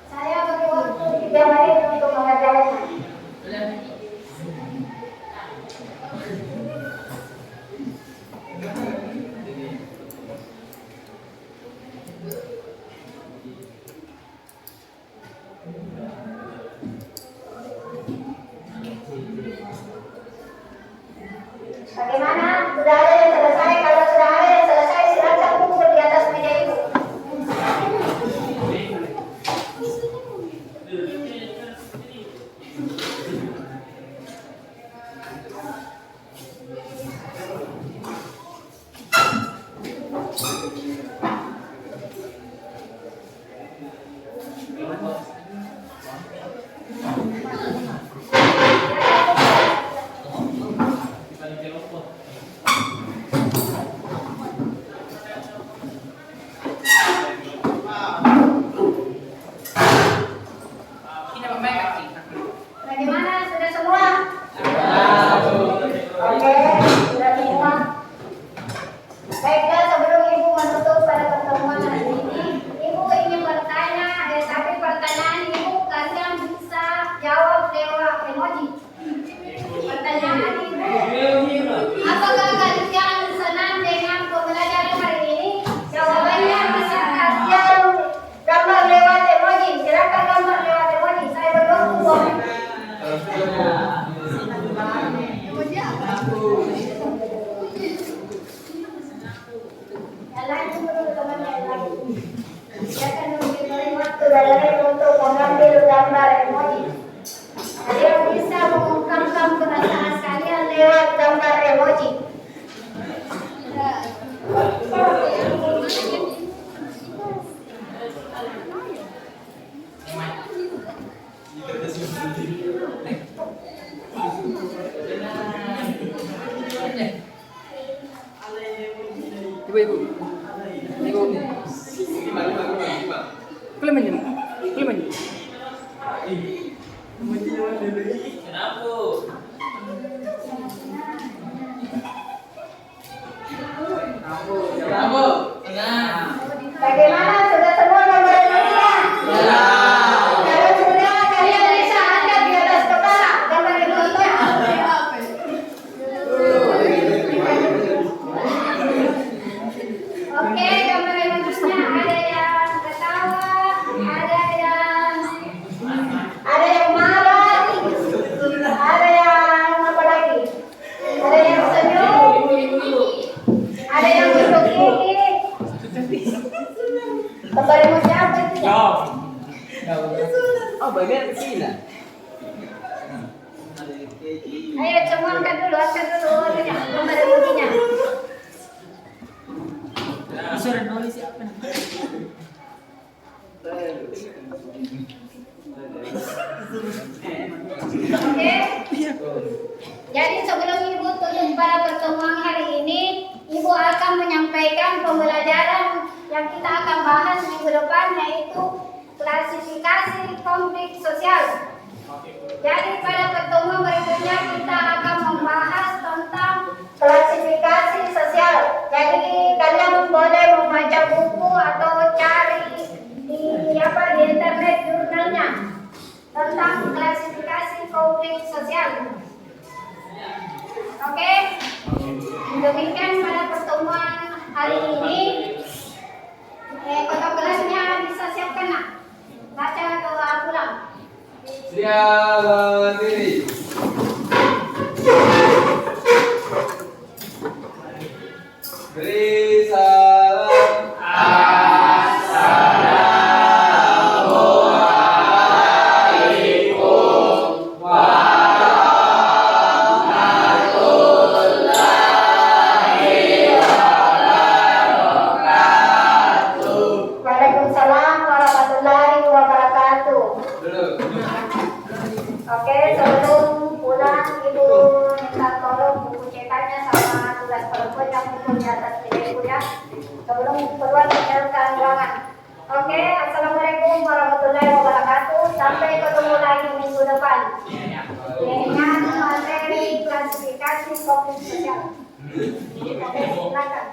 Saya beri waktu 3 menit untuk mengerjakannya. Bagaimana? Sudah ada yang selesai? Kalau sudah ada yang selesai, silakan kumpul di atas meja ibu. Bagaimana? Sudah semua? Oke, sudah semua. Baiklah, sebelum Ibu menutup pada pertemuan hari ini, Ibu ingin bertanya, tapi pertanyaan Ibu kalian bisa jawab lewat emoji. Pertanyaan Ibu, apakah kalian senang dengan pembelajaran hari ini? Jawabannya bisa kalian gambar lewat emoji. Silakan gambar lewat emoji. Saya berdoa untuk yang lain dulu teman yang lain. Silakan diberi waktu dari untuk mengambil gambar emoji. Kalian bisa mengungkapkan perasaan kalian lewat gambar emoji. Bagaimana? Sudah semua gambar emojinya? Kalau sudah, kalian bisa angkat di atas kepala gambar emojinya. Oke, gambar emojinya ada yang ketawa, ada yang marah, ada yang apa lagi? Ada yang senyum, ada yang duduk gigi. Gambar emoji apa itu? Oh, bagian sini. Ayo semua angkat dulu gambar emojinya. Oke. Jadi sebelum Ibu tutup pada pertemuan hari ini, Ibu Ibu akan menyampaikan pembelajaran yang kita akan bahas minggu depan, yaitu klasifikasi konflik sosial. Jadi pada pertemuan berikutnya kita akan membahas tentang Klasifikasi sosial. Jadi kalian boleh membaca buku atau cari di internet jurnalnya tentang klasifikasi konflik sosial. Oke, demikian pada pertemuan hari ini. Kota kelasnya bisa siapkan nak, baca atau pulang. Siap berdiri. Beri salam. Waalaikumsalam warahmatullahi wabarakatuh. Duduk. Oke, sebelum pulang ibu minta tolong buku cetaknya sama tugas perempuan yang buku di atas meja ya. Sebelum keluar tinggalkan ruangan. Oke, assalamualaikum warahmatullahi wabarakatuh. Sampai ketemu lagi minggu depan dengan materi klasifikasi konflik sosial. Oke, silakan.